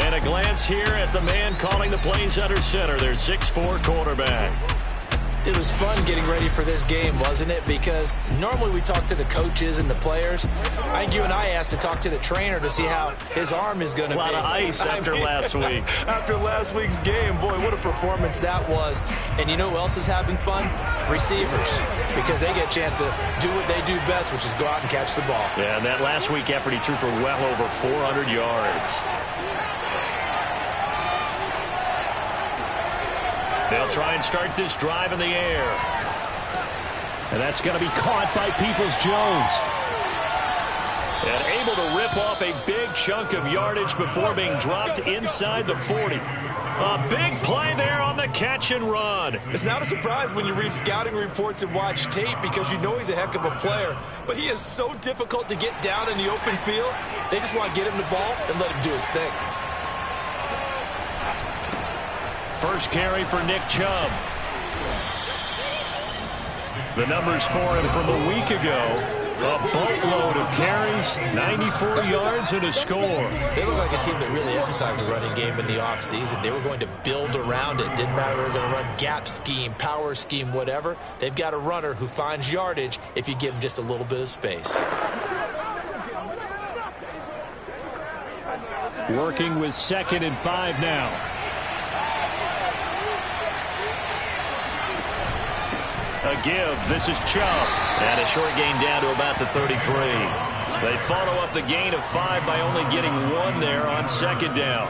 And a glance here at the man calling the plays under center, their 6'4" quarterback. It was fun getting ready for this game, wasn't it? Because normally we talk to the coaches and the players. I think you and I asked to talk to the trainer to see how his arm is going to be. A lot of ice after last week. After last week's game, boy, what a performance that was. And you know who else is having fun? Receivers. Because they get a chance to do what they do best, which is go out and catch the ball. Yeah, and that last week effort, he threw for well over 400 yards. They'll try and start this drive in the air. And that's going to be caught by Peoples-Jones. And able to rip off a big chunk of yardage before being dropped inside the 40. A big play there on the catch and run. It's not a surprise when you read scouting reports and watch tape because you know he's a heck of a player. But he is so difficult to get down in the open field. They just want to get him the ball and let him do his thing. First carry for Nick Chubb. The numbers for him from a week ago. A boatload of carries, 94 yards, and a score. They look like a team that really emphasized the running game in the offseason. They were going to build around it. Didn't matter if they were going to run gap scheme, power scheme, whatever. They've got a runner who finds yardage if you give him just a little bit of space. Working with 2nd and 5 now. A give. This is Chubb. And a short gain down to about the 33. They follow up the gain of 5 by only getting 1 there on 2nd down.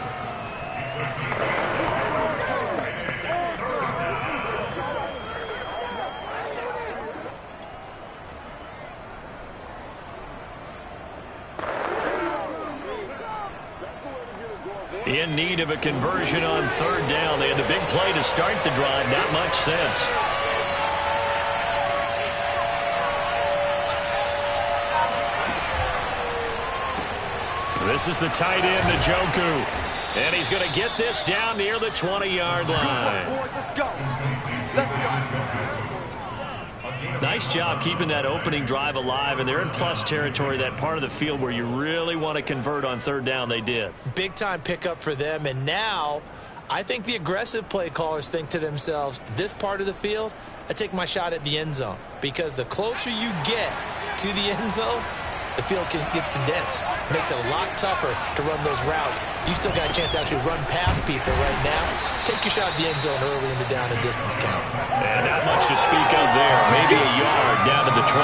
In need of a conversion on 3rd down. They had the big play to start the drive. Not much sense. This is the tight end, Njoku. And he's going to get this down near the 20-yard line. Let's go. Let's go. Nice job keeping that opening drive alive, and they're in plus territory, that part of the field where you really want to convert on 3rd down. They did. Big-time pickup for them, and now I think the aggressive play callers think to themselves, this part of the field, I take my shot at the end zone, because the closer you get to the end zone, the field gets condensed. Makes it a lot tougher to run those routes. You still got a chance to actually run past people right now. Take your shot at the end zone early in the down and distance count. And not much to speak of there. Maybe a yard down to the 20.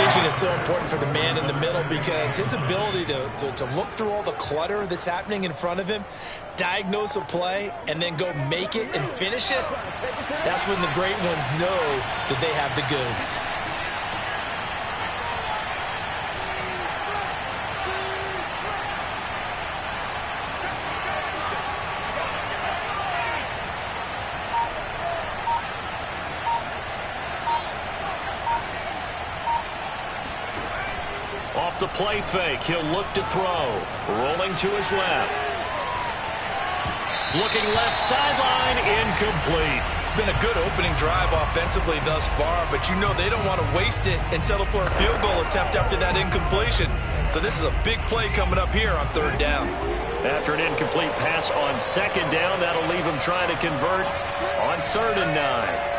Vision is so important for the man in the middle because his ability to look through all the clutter that's happening in front of him, diagnose a play, and then go make it and finish it, that's when the great ones know that they have the goods. Off the play fake, he'll look to throw. Rolling to his left. Looking left sideline, incomplete. It's been a good opening drive offensively thus far, but you know they don't want to waste it and settle for a field goal attempt after that incompletion. So this is a big play coming up here on 3rd down. After an incomplete pass on 2nd down, that'll leave him trying to convert on 3rd and 9.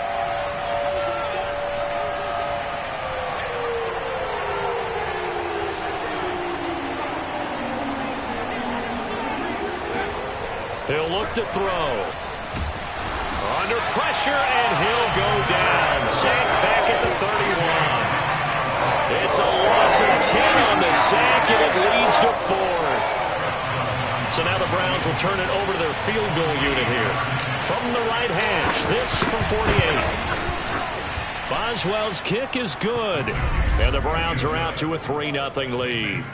He'll look to throw. Under pressure, and he'll go down. Sacked back at the 31. It's a loss of 10 on the sack, and it leads to 4th. So now the Browns will turn it over to their field goal unit here. From the right hash, this from 48. Boswell's kick is good. And the Browns are out to a 3-0 lead.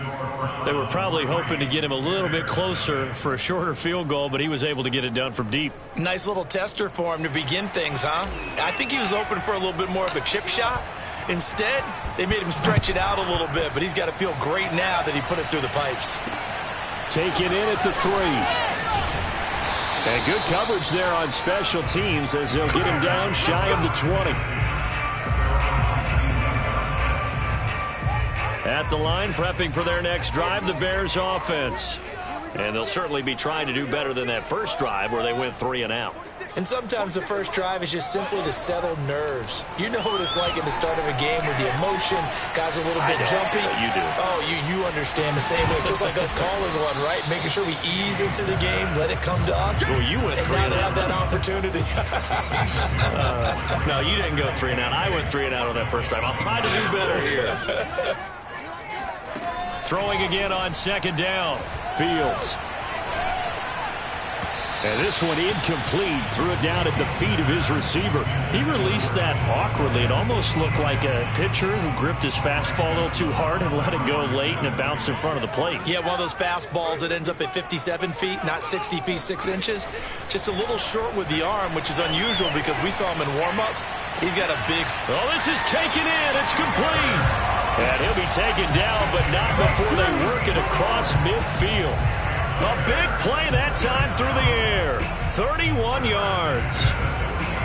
They were probably hoping to get him a little bit closer for a shorter field goal, but he was able to get it done from deep. Nice little tester for him to begin things, huh? I think he was open for a little bit more of a chip shot. Instead, they made him stretch it out a little bit, but he's got to feel great now that he put it through the pipes. Taken in at the 3. And good coverage there on special teams as they'll get him down shy of the 20. At the line, prepping for their next drive, the Bears offense. And they'll certainly be trying to do better than that first drive where they went 3 and out. And sometimes the first drive is just simply to settle nerves. You know what it's like at the start of a game with the emotion. Guys are a little bit jumpy. You do. Oh, you understand the same way. Just like us calling one, right? Making sure we ease into the game, let it come to us. Well, you went 3 now and they out. have that opportunity. No, you didn't go 3 and out. I went 3 and out on that first drive. I'll try to do better here. Throwing again on second down. Fields. And this one incomplete. Threw it down at the feet of his receiver. He released that awkwardly. It almost looked like a pitcher who gripped his fastball a little too hard and let it go late, and it bounced in front of the plate. Yeah, one of those fastballs that ends up at 57 feet, not 60 feet, 6 inches. Just a little short with the arm, which is unusual because we saw him in warm-ups. He's got a big... Oh, this is taken in. It's complete. And he'll be taken down, but not before they work it across midfield. A big play that time through the air. 31 yards.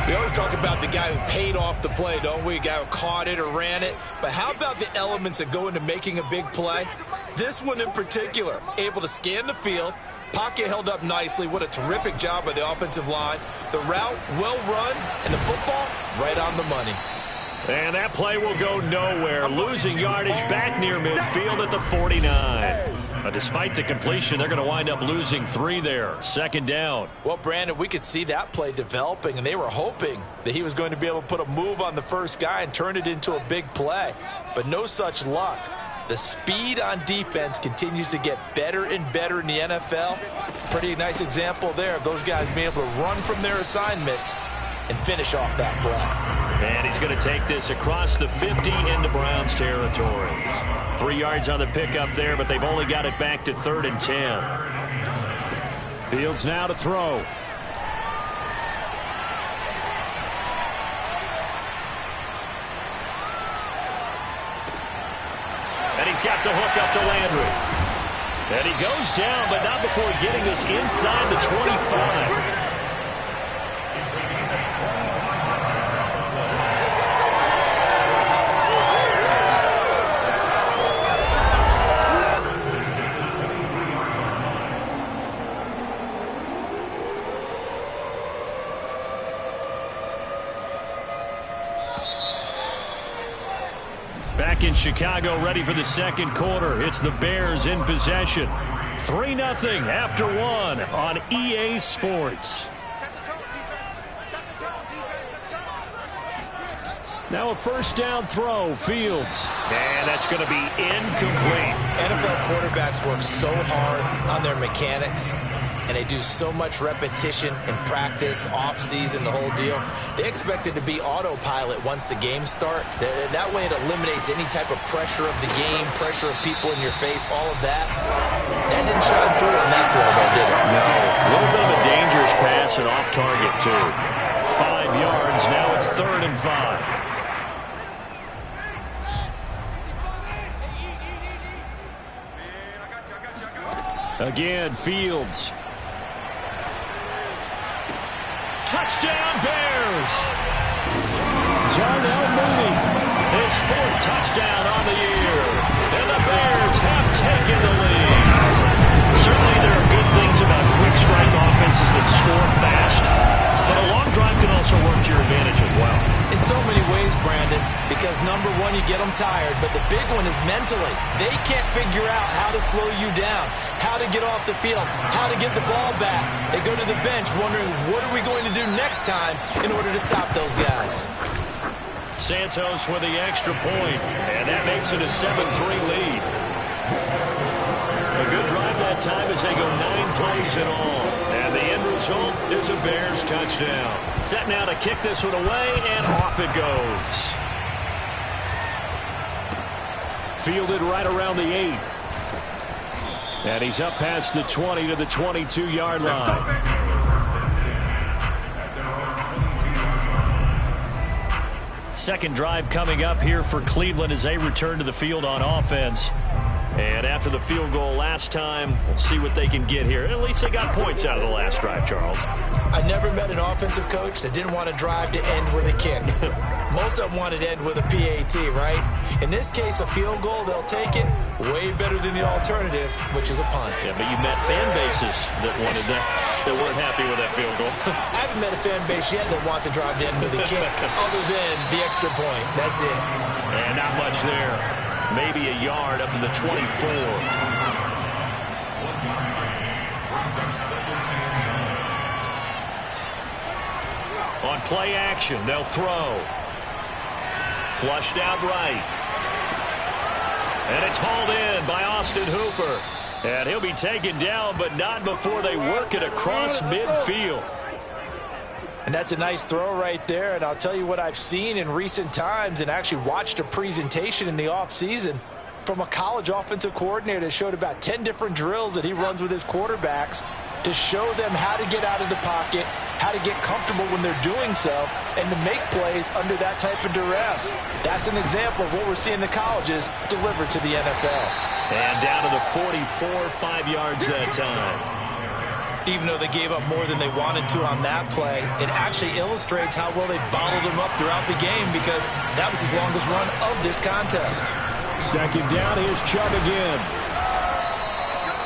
We always talk about the guy who paid off the play, don't we? A guy who caught it or ran it. But how about the elements that go into making a big play? This one in particular, able to scan the field. Pocket held up nicely. What a terrific job by the offensive line. The route, well run, and the football, right on the money. And that play will go nowhere. Losing yardage back near midfield at the 49. Despite the completion, they're going to wind up losing 3 there. Second down. Well, Brandon, we could see that play developing, and they were hoping that he was going to be able to put a move on the first guy and turn it into a big play. But no such luck. The speed on defense continues to get better and better in the NFL. Pretty nice example there of those guys being able to run from their assignments and finish off that play. And he's going to take this across the 50 into Browns territory. 3 yards on the pickup there, but they've only got it back to 3rd and 10. Fields now to throw. And he's got the hook up to Landry. And he goes down, but not before getting this inside the 25. Back in Chicago, ready for the second quarter. It's the Bears in possession. 3-0 after 1 on EA Sports. Now a first down throw, Fields. And that's going to be incomplete. NFL quarterbacks work so hard on their mechanics, and they do so much repetition in practice, off-season, the whole deal. They expect it to be autopilot once the games start. That way it eliminates any type of pressure of the game, pressure of people in your face, all of that. That didn't shine through on that throw, though, did it? No. A little bit of a dangerous pass and off target, too. 5 yards. Now it's 3rd and 5. Again, Fields. Touchdown, Bears! Darnell Mooney, his 4th touchdown on the year. And the Bears have taken the lead. Certainly there are good things about quick strike offenses that score fast. But a long drive can also work to your advantage as well. In so many ways, Brandon, because number one, you get them tired, but the big one is mentally. They can't figure out how to slow you down, how to get off the field, how to get the ball back. They go to the bench wondering, what are we going to do next time in order to stop those guys? Santos with the extra point, and that makes it a 7-3 lead. A good drive that time as they go 9 plays in all. And the end result is a Bears touchdown. Set now to kick this one away, and off it goes. Fielded right around the 8. And he's up past the 20 to the 22-yard line. Second drive coming up here for Cleveland as they return to the field on offense. And after the field goal last time, we'll see what they can get here. At least they got points out of the last drive, Charles. I never met an offensive coach that didn't want to drive to end with a kick. Most of them wanted to end with a PAT, right? In this case, a field goal, they'll take it way better than the alternative, which is a punt. Yeah, but you met fan bases that wanted that, that weren't happy with that field goal. I haven't met a fan base yet that wants to drive to end with a kick, other than the extra point. That's it. And not much there. Maybe a yard up to the 24. On play action, they'll throw. Flushed out right. And it's hauled in by Austin Hooper. And he'll be taken down, but not before they work it across midfield. And that's a nice throw right there. And I'll tell you what I've seen in recent times and actually watched a presentation in the offseason from a college offensive coordinator that showed about 10 different drills that he runs with his quarterbacks to show them how to get out of the pocket, how to get comfortable when they're doing so, and to make plays under that type of duress. That's an example of what we're seeing the colleges deliver to the NFL. And down to the 44, 5 yards that time. Even though they gave up more than they wanted to on that play, it actually illustrates how well they bottled them up throughout the game, because that was his longest run of this contest. Second down, here's Chubb again.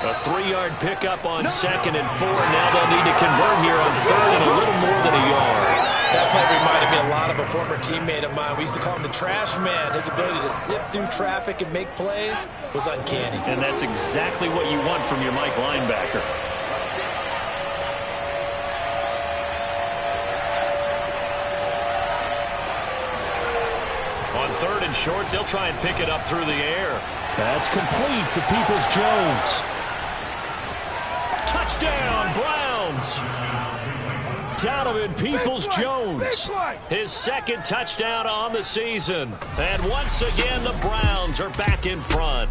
A 3-yard pickup on 2nd and 4. Now they'll need to convert here on 3rd and a little more than a yard. That play reminded me a lot of a former teammate of mine. We used to call him the trash man. His ability to sift through traffic and make plays was uncanny. And that's exactly what you want from your Mike linebacker. On 3rd and short, they'll try and pick it up through the air. That's complete to Peoples-Jones. Touchdown, Browns. Donovan Peoples-Jones. His 2nd touchdown on the season. And once again, the Browns are back in front.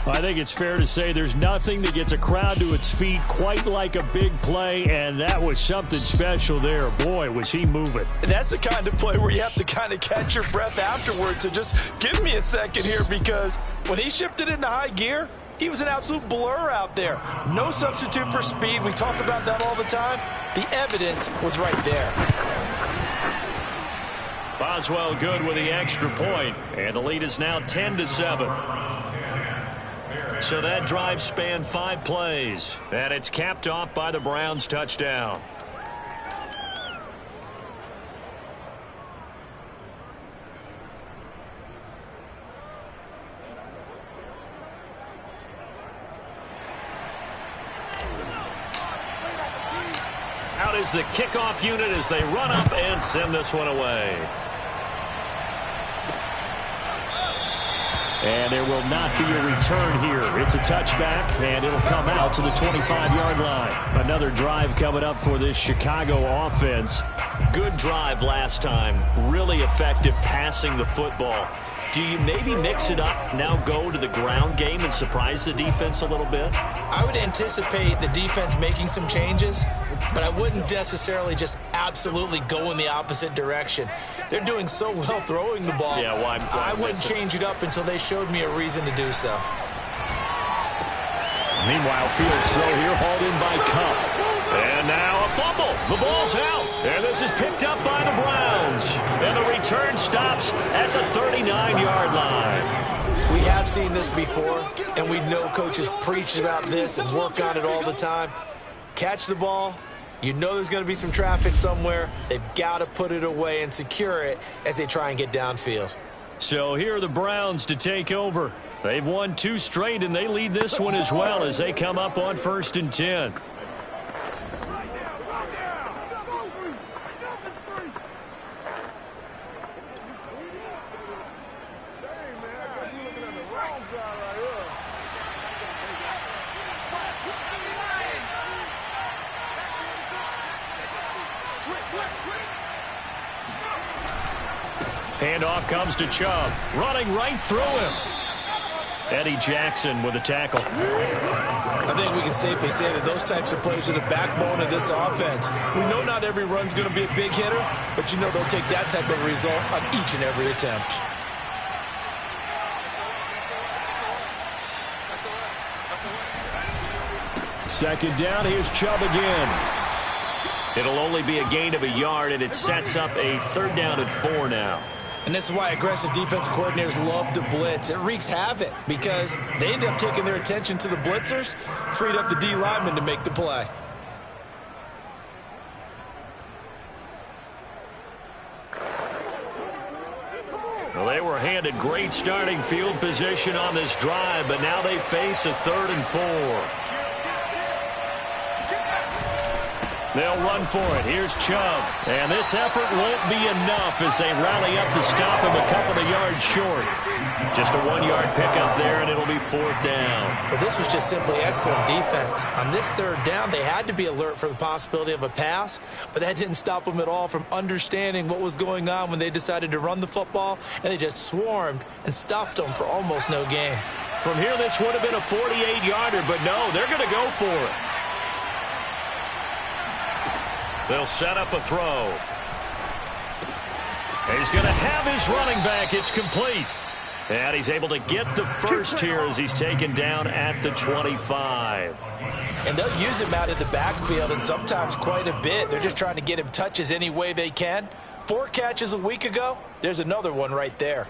I think it's fair to say there's nothing that gets a crowd to its feet quite like a big play, and that was something special there. Boy, was he moving. And that's the kind of play where you have to kind of catch your breath afterwards. So just give me a second here, because when he shifted into high gear, he was an absolute blur out there. No substitute for speed. We talk about that all the time. The evidence was right there. Boswell good with the extra point, and the lead is now 10-7. So that drive spanned 5 plays, and it's capped off by the Browns' touchdown. Out is the kickoff unit as they run up and send this one away. And there will not be a return here. It's a touchback, and it'll come out to the 25-yard line. Another drive coming up for this Chicago offense. Good drive last time. Really effective passing the football. Do you maybe mix it up, now go to the ground game and surprise the defense a little bit? I would anticipate the defense making some changes, but I wouldn't necessarily just absolutely go in the opposite direction. They're doing so well throwing the ball. Yeah, well, I wouldn't change it up until they showed me a reason to do so. Meanwhile, Fields throw here, hauled in by Cup. And now a fumble. The ball's out. And this is picked up by the Browns. And the return stops at the 39-yard line. We have seen this before, and we know coaches preach about this and work on it all the time. Catch the ball. You know there's going to be some traffic somewhere. They've got to put it away and secure it as they try and get downfield. So here are the Browns to take over. They've won 2 straight, and they lead this one as well as they come up on 1st and 10. Handoff comes to Chubb, running right through him. Eddie Jackson with a tackle. I think we can safely say that those types of plays are the backbone of this offense. We know not every run's going to be a big hitter, but you know they'll take that type of result on each and every attempt. Second down, here's Chubb again. It'll only be a gain of a yard, and it sets up a 3rd down and 4 now. And this is why aggressive defensive coordinators love to blitz. It wreaks havoc because they end up taking their attention to the blitzers, freed up the D lineman to make the play. Well, they were handed great starting field position on this drive, but now they face a 3rd and 4. They'll run for it. Here's Chubb. And this effort won't be enough as they rally up to stop him a couple of yards short. Just a 1-yard pickup there, and it'll be 4th down. Well, this was just simply excellent defense. On this 3rd down, they had to be alert for the possibility of a pass, but that didn't stop them at all from understanding what was going on when they decided to run the football, and they just swarmed and stuffed them for almost no gain. From here, this would have been a 48-yarder, but no, they're going to go for it. They'll set up a throw. He's going to have his running back. It's complete. And he's able to get the first here as he's taken down at the 25. And they'll use him out in the backfield, and sometimes quite a bit. They're just trying to get him touches any way they can. 4 catches a week ago. There's another one right there.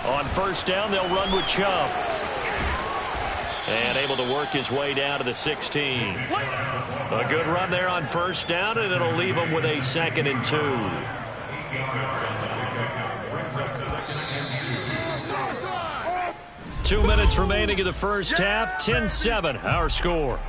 On 1st down, they'll run with Chubb. And able to work his way down to the 16. A good run there on 1st down, and it'll leave him with a 2nd and 2. Two minutes remaining in the first half. 10-7, our score.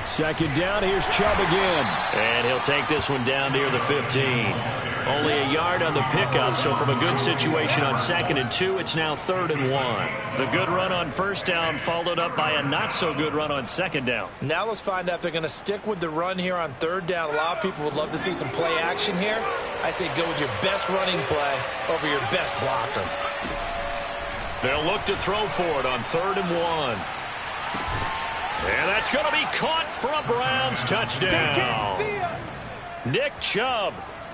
Second down, here's Chubb again. And he'll take this one down near the 15. Only a yard on the pickup, so from a good situation on 2nd and 2, it's now 3rd and 1. The good run on 1st down followed up by a not-so-good run on 2nd down. Now let's find out if they're going to stick with the run here on 3rd down. A lot of people would love to see some play action here. I say go with your best running play over your best blocker. They'll look to throw for it on 3rd and 1. And that's going to be caught for a Browns touchdown. They can't see us. Nick Chubb,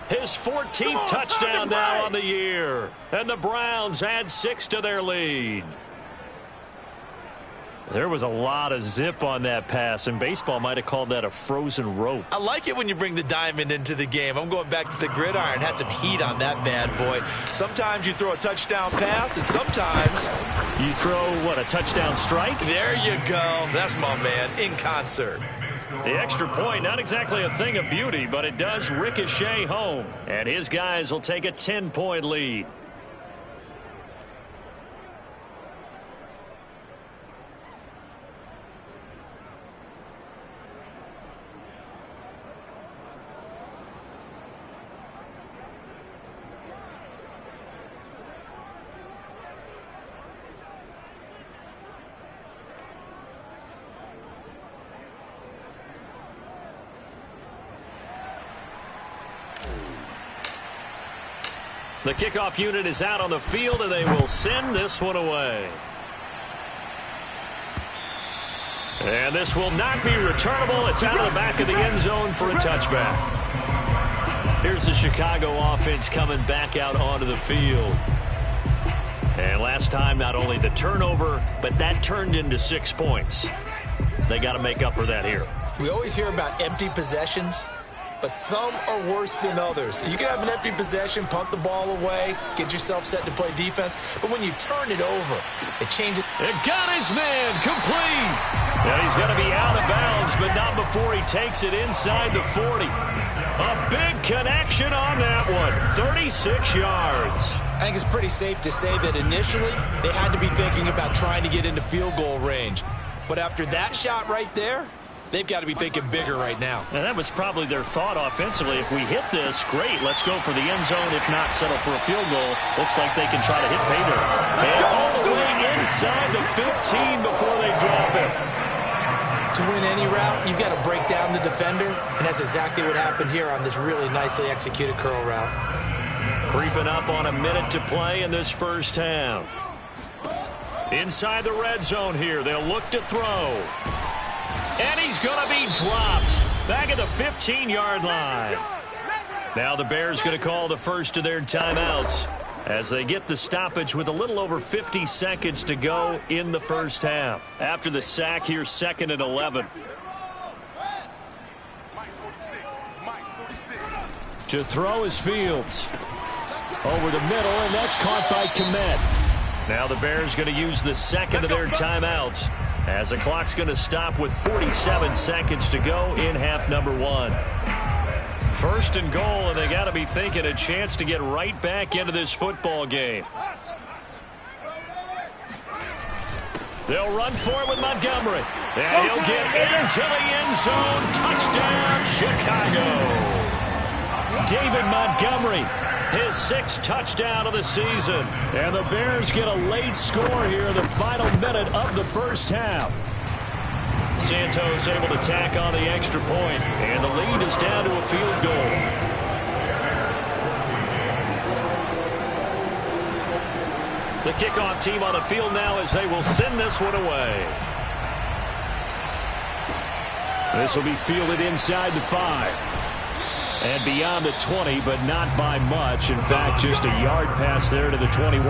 his 14th touchdown now on the year. And the Browns add 6 to their lead. There was a lot of zip on that pass, and baseball might have called that a frozen rope. I like it when you bring the diamond into the game. I'm going back to the gridiron. Had some heat on that bad boy. Sometimes you throw a touchdown pass, and sometimes you throw, what, a touchdown strike? There you go. That's my man, in concert. The extra point, not exactly a thing of beauty, but it does ricochet home. And his guys will take a 10-point lead. The kickoff unit is out on the field, and they will send this one away. And this will not be returnable. It's out of the back of the end zone for a touchback. Here's the Chicago offense coming back out onto the field. And last time, not only the turnover, but that turned into 6 points. They got to make up for that here. We always hear about empty possessions, but some are worse than others. You can have an empty possession, punt the ball away, get yourself set to play defense, but when you turn it over, it changes. It got his man complete. And he's going to be out of bounds, but not before he takes it inside the 40. A big connection on that one. 36 yards. I think it's pretty safe to say that initially they had to be thinking about trying to get into field goal range. But after that shot right there, they've got to be thinking bigger right now. And that was probably their thought offensively. If we hit this, great. Let's go for the end zone. If not, settle for a field goal. Looks like they can try to hit pay dirt. And all the way inside the 15 before they drop it. To win any route, you've got to break down the defender, and that's exactly what happened here on this really nicely executed curl route. Creeping up on a minute to play in this first half. Inside the red zone here, they'll look to throw. And he's going to be dropped back at the 15-yard line. Now the Bears going to call the first of their timeouts as they get the stoppage with a little over 50 seconds to go in the first half. After the sack here, 2nd and 11. To throw is Fields. Over the middle, and that's caught by Kmet. Now the Bears going to use the second of their timeouts as the clock's going to stop with 47 seconds to go in half number 1. 1st and goal, and they got to be thinking a chance to get right back into this football game. They'll run for it with Montgomery. And he'll get into the end zone. Touchdown, Chicago. David Montgomery, his 6th touchdown of the season. And the Bears get a late score here in the final minute of the first half. Santos able to tack on the extra point, and the lead is down to a field goal. The kickoff team on the field now as they will send this one away. This will be fielded inside the 5. And beyond the 20, but not by much. In fact, just a yard pass there to the 21.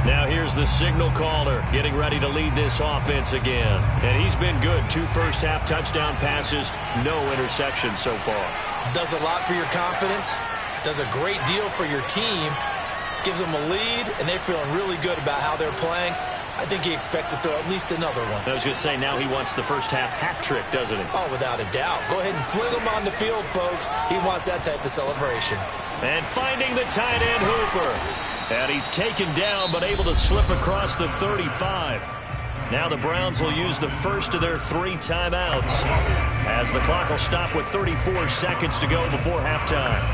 Now here's the signal caller getting ready to lead this offense again. And he's been good. 2 first-half touchdown passes, no interceptions so far. Does a lot for your confidence. Does a great deal for your team. Gives them a lead, and they're feeling really good about how they're playing. I think he expects to throw at least another one. I was going to say, now he wants the first-half hat trick, doesn't he? Oh, without a doubt. Go ahead and fling him on the field, folks. He wants that type of celebration. And finding the tight end, Hooper. And he's taken down, but able to slip across the 35. Now the Browns will use the first of their 3 timeouts as the clock will stop with 34 seconds to go before halftime.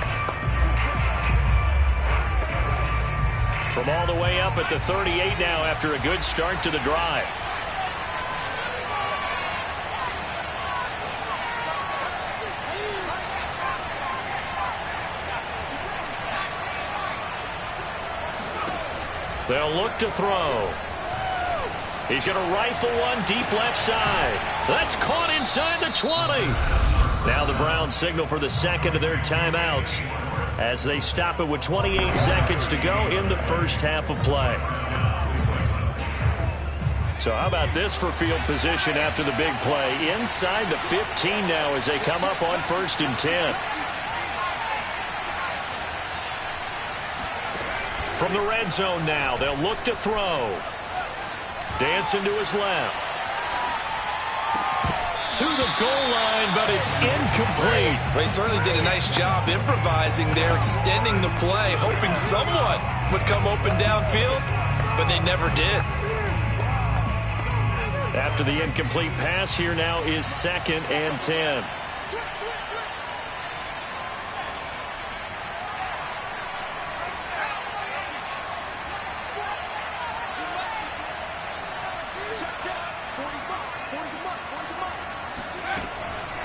From all the way up at the 38 now after a good start to the drive. They'll look to throw. He's going to rifle one deep left side. That's caught inside the 20. Now the Browns signal for the second of their timeouts as they stop it with 28 seconds to go in the first half of play. So how about this for field position after the big play? Inside the 15 now as they come up on 1st and 10. From the red zone now, they'll look to throw. Dancing to his left. To the goal line, but it's incomplete. Well, he certainly did a nice job improvising there, extending the play, hoping someone would come open downfield, but they never did. After the incomplete pass, here now is 2nd and 10.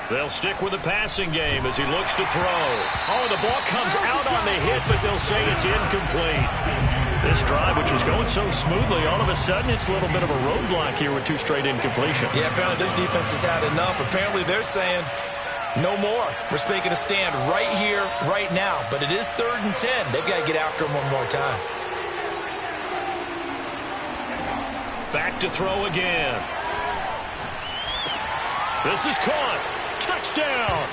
They'll stick with the passing game as he looks to throw. Oh, the ball comes out on the hit, but they'll say it's incomplete. This drive, which was going so smoothly, all of a sudden it's a little bit of a roadblock here with 2 straight incompletions. Yeah, apparently this defense has had enough. Apparently they're saying no more. We're making a stand right here, right now. But it is 3rd and 10. They've got to get after him one more time. Back to throw again. This is caught. Touchdown!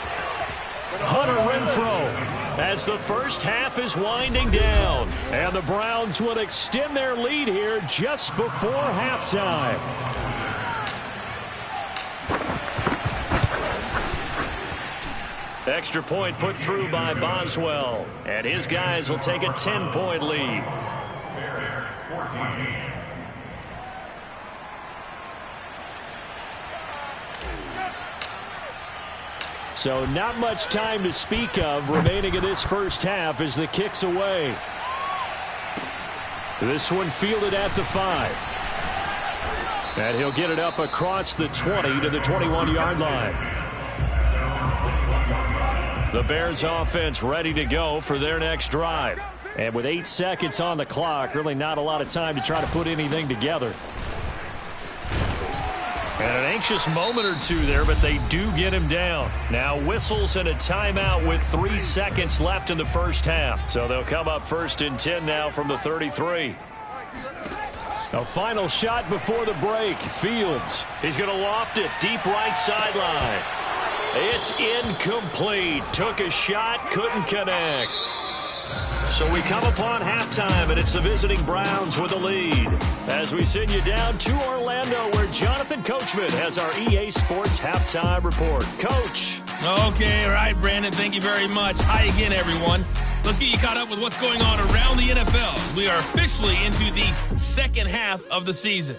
Hunter Renfrow as the first half is winding down. And the Browns will extend their lead here just before halftime. Extra point put through by Boswell. And his guys will take a 10-point lead. So not much time to speak of remaining in this first half as the kick's away. This one fielded at the 5. And he'll get it up across the 20 to the 21-yard line. The Bears offense ready to go for their next drive. And with 8 seconds on the clock, really not a lot of time to try to put anything together. And an anxious moment or two there, but they do get him down. Now whistles and a timeout with 3 seconds left in the first half. So they'll come up 1st and 10 now from the 33. A final shot before the break. Fields. He's going to loft it deep right sideline. It's incomplete. Took a shot, couldn't connect. So we come upon halftime, and it's the visiting Browns with the lead. As we send you down to Orlando, where Jonathan Coachman has our EA Sports halftime report. Coach. Okay, all right, Brandon, thank you very much. Hi again, everyone. Let's get you caught up with what's going on around the NFL. We are officially into the second half of the season.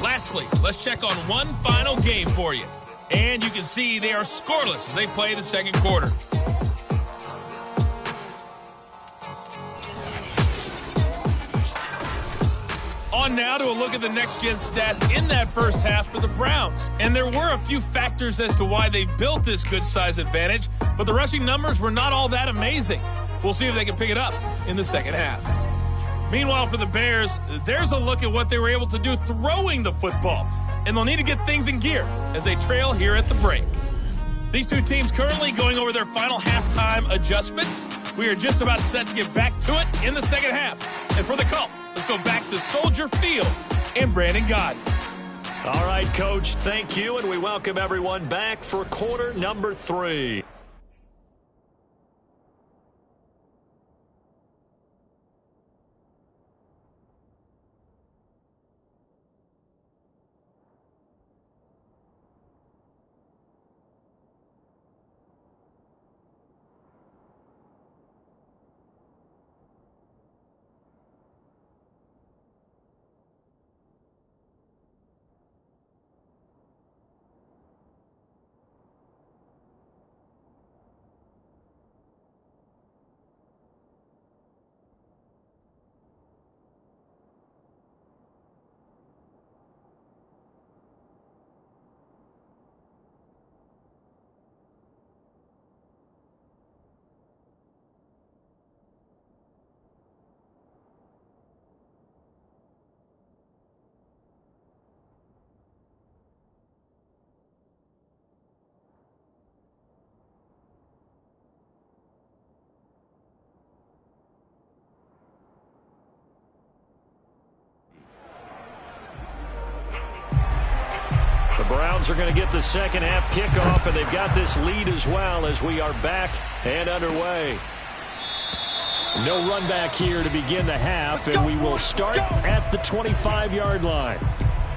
Lastly, let's check on one final game for you. And you can see they are scoreless as they play the second quarter. On now to a look at the next-gen stats in that first half for the Browns. And there were a few factors as to why they built this good-size advantage, but the rushing numbers were not all that amazing. We'll see if they can pick it up in the second half. Meanwhile, for the Bears, there's a look at what they were able to do throwing the football. And they'll need to get things in gear as they trail here at the break. These two teams currently going over their final halftime adjustments. We are just about set to get back to it in the second half. And for the call, let's go back to Soldier Field and Brandon Gaudin. All right, Coach, thank you, and we welcome everyone back for quarter number 3. The Browns are going to get the second half kickoff, and they've got this lead as well as we are back and underway. No run back here to begin the half, and we will start at the 25-yard line.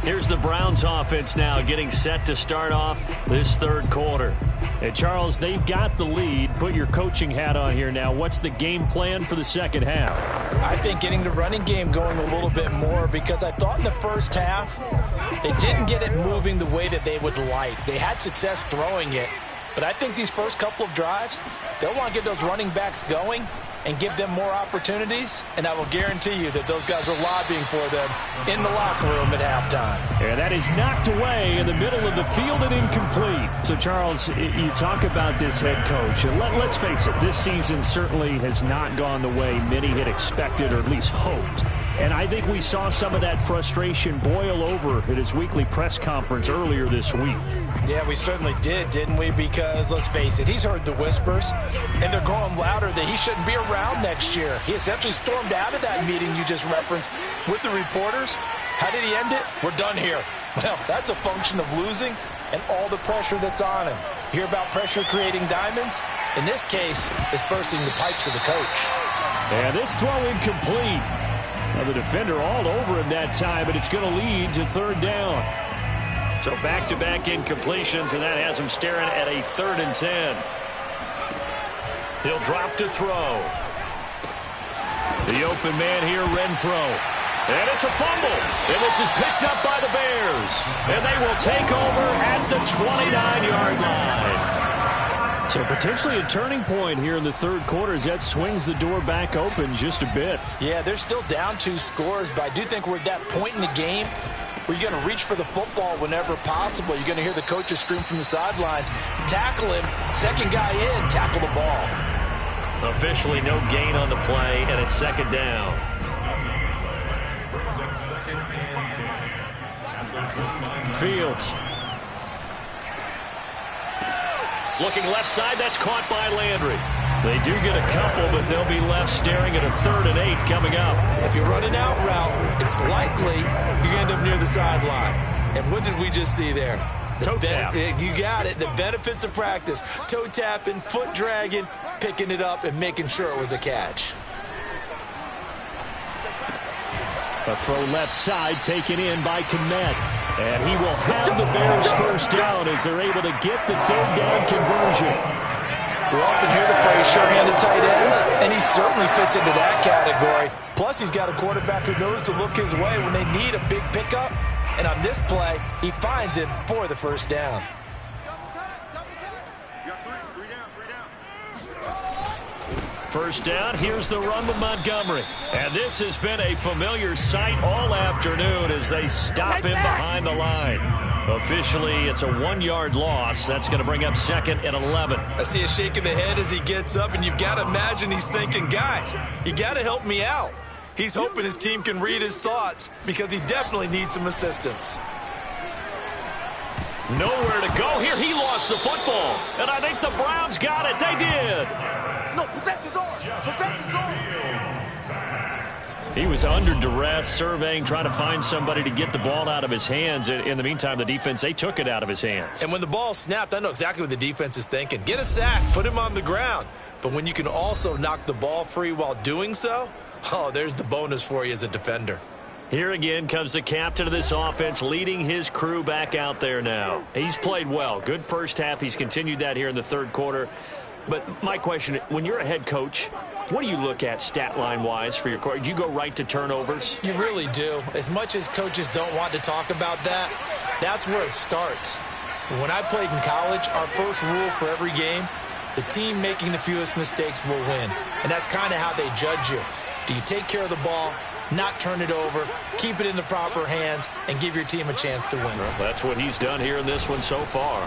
Here's the Browns offense now getting set to start off this third quarter. And Charles, they've got the lead. Put your coaching hat on here now. What's the game plan for the second half? I think getting the running game going a little bit more, because I thought in the first half they didn't get it moving the way that they would like. They had success throwing it, but I think these first couple of drives, they'll want to get those running backs going and give them more opportunities, and I will guarantee you that those guys were lobbying for them in the locker room at halftime. And that is knocked away in the middle of the field and incomplete. So, Charles, you talk about this head coach, and let's face it, this season certainly has not gone the way many had expected or at least hoped. And I think we saw some of that frustration boil over at his weekly press conference earlier this week. Yeah, we certainly did, didn't we? Because, let's face it, he's heard the whispers, and they're growing louder that he shouldn't be around next year. He essentially stormed out of that meeting you just referenced with the reporters. How did he end it? We're done here. Well, that's a function of losing and all the pressure that's on him. Hear about pressure creating diamonds? In this case, it's bursting the pipes of the coach. And this throw incomplete. Now the defender all over him that time, but it's going to lead to third down. So back-to-back incompletions, and that has him staring at a 3rd and 10. He'll drop to throw. The open man here, Renfro. And it's a fumble. And this is picked up by the Bears. And they will take over at the 29-yard line. So potentially a turning point here in the 3rd quarter as that swings the door back open just a bit. Yeah, they're still down 2 scores, but I do think we're at that point in the game where you're going to reach for the football whenever possible. You're going to hear the coaches scream from the sidelines, tackle him, second guy in, tackle the ball. Officially no gain on the play, and it's 2nd down. Fields. Looking left side, that's caught by Landry. They do get a couple, but they'll be left staring at a 3rd and 8 coming up. If you're running out route, it's likely you end up near the sideline. And what did we just see there? Toe tap. You got it. The benefits of practice. Toe tapping, foot dragging, picking it up, and making sure it was a catch. A throw left side taken in by Kmet. And he will have the Bears 1st down as they're able to get the 3rd down conversion. We often hear the phrase sure-handed tight ends, and he certainly fits into that category. Plus, he's got a quarterback who knows to look his way when they need a big pickup. And on this play, he finds it for the 1st down. First down, here's the run with Montgomery. And this has been a familiar sight all afternoon as they stop him behind the line. Officially, it's a 1-yard loss. That's going to bring up 2nd and 11. I see a shake of the head as he gets up, and you've got to imagine he's thinking, guys, you got to help me out. He's hoping his team can read his thoughts because he definitely needs some assistance. Nowhere to go here. He lost the football. And I think the Browns got it. They did. No, possession's on. Possession's on. He was under duress, surveying, trying to find somebody to get the ball out of his hands. In the meantime, the defense, they took it out of his hands. And when the ball snapped, I know exactly what the defense is thinking. Get a sack, put him on the ground. But when you can also knock the ball free while doing so, oh, there's the bonus for you as a defender. Here again comes the captain of this offense, leading his crew back out there now. He's played well. Good first half. He's continued that here in the 3rd quarter. But my question, when you're a head coach, what do you look at stat line-wise for your court? Do you go right to turnovers? You really do. As much as coaches don't want to talk about that, that's where it starts. When I played in college, our first rule for every game, the team making the fewest mistakes will win. And that's kind of how they judge you. Do you take care of the ball, not turn it over, keep it in the proper hands, and give your team a chance to win? Well, that's what he's done here in this one so far.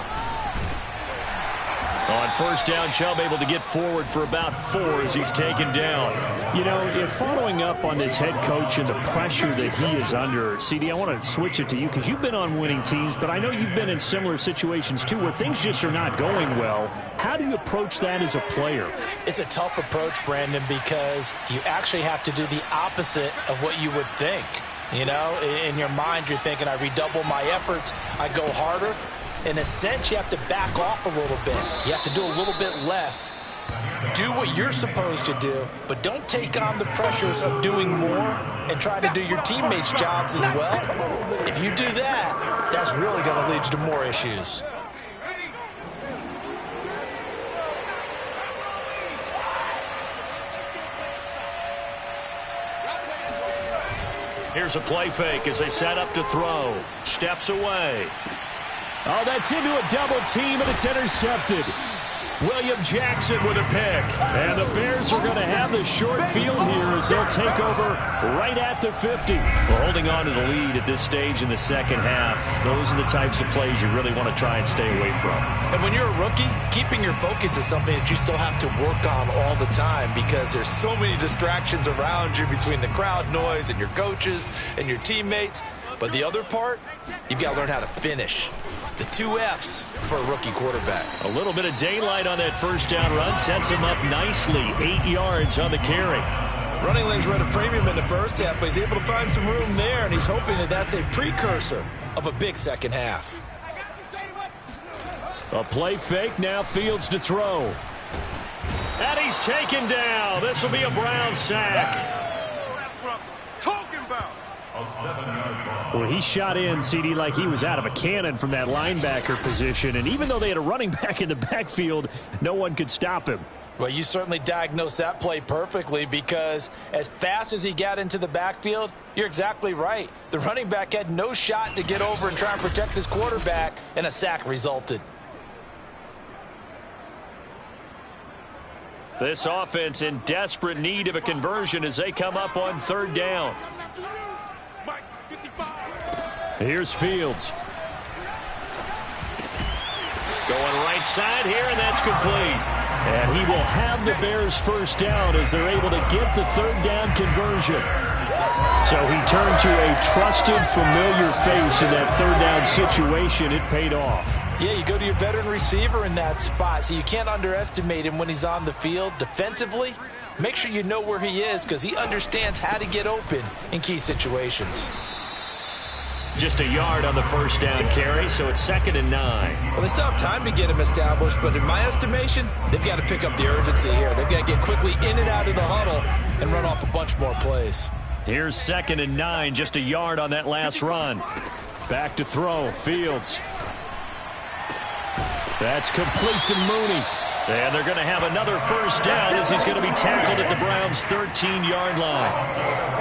On first down, Chubb able to get forward for about 4 as he's taken down. You know, if following up on this head coach and the pressure that he is under, CD, I want to switch it to you because you've been on winning teams, but I know you've been in similar situations too where things just are not going well. How do you approach that as a player? It's a tough approach, Brandon, because you actually have to do the opposite of what you would think. You know, in your mind, you're thinking, I redouble my efforts, I go harder. In a sense, you have to back off a little bit. You have to do a little bit less. Do what you're supposed to do, but don't take on the pressures of doing more and try to do your teammates' jobs as well. If you do that, that's really going to lead you to more issues. Here's a play fake as they set up to throw. Steps away. Oh, that's into a double team, and it's intercepted. William Jackson with a pick. And the Bears are going to have the short field here as they'll take over right at the 50. Well, holding on to the lead at this stage in the second half, those are the types of plays you really want to try and stay away from. And when you're a rookie, keeping your focus is something that you still have to work on all the time because there's so many distractions around you between the crowd noise and your coaches and your teammates. But the other part, you've got to learn how to finish. The 2 F's for a rookie quarterback. A little bit of daylight on that first down run sets him up nicely. 8 yards on the carry. Running lanes run a premium in the first half, but he's able to find some room there, and he's hoping that that's a precursor of a big second half. A play fake, now Fields to throw. And he's taken down. This will be a Brown sack. Well, he shot in, CD, like he was out of a cannon from that linebacker position. And even though they had a running back in the backfield, no one could stop him. Well, you certainly diagnosed that play perfectly, because as fast as he got into the backfield, you're exactly right. The running back had no shot to get over and try and protect his quarterback, and a sack resulted. This offense in desperate need of a conversion as they come up on third down. Here's Fields. Going right side here, and that's complete. And he will have the Bears first down as they're able to get the third down conversion. So he turned to a trusted, familiar face in that third down situation. It paid off. Yeah, you go to your veteran receiver in that spot, so you can't underestimate him when he's on the field. Defensively, make sure you know where he is, because he understands how to get open in key situations. Just a yard on the first down carry, so it's 2nd and 9. Well, they still have time to get him established, but in my estimation, they've got to pick up the urgency here. They've got to get quickly in and out of the huddle and run off a bunch more plays. Here's 2nd and 9, just a yard on that last run. Back to throw, Fields. That's complete to Mooney. And they're going to have another first down as he's going to be tackled at the Browns' 13-yard line.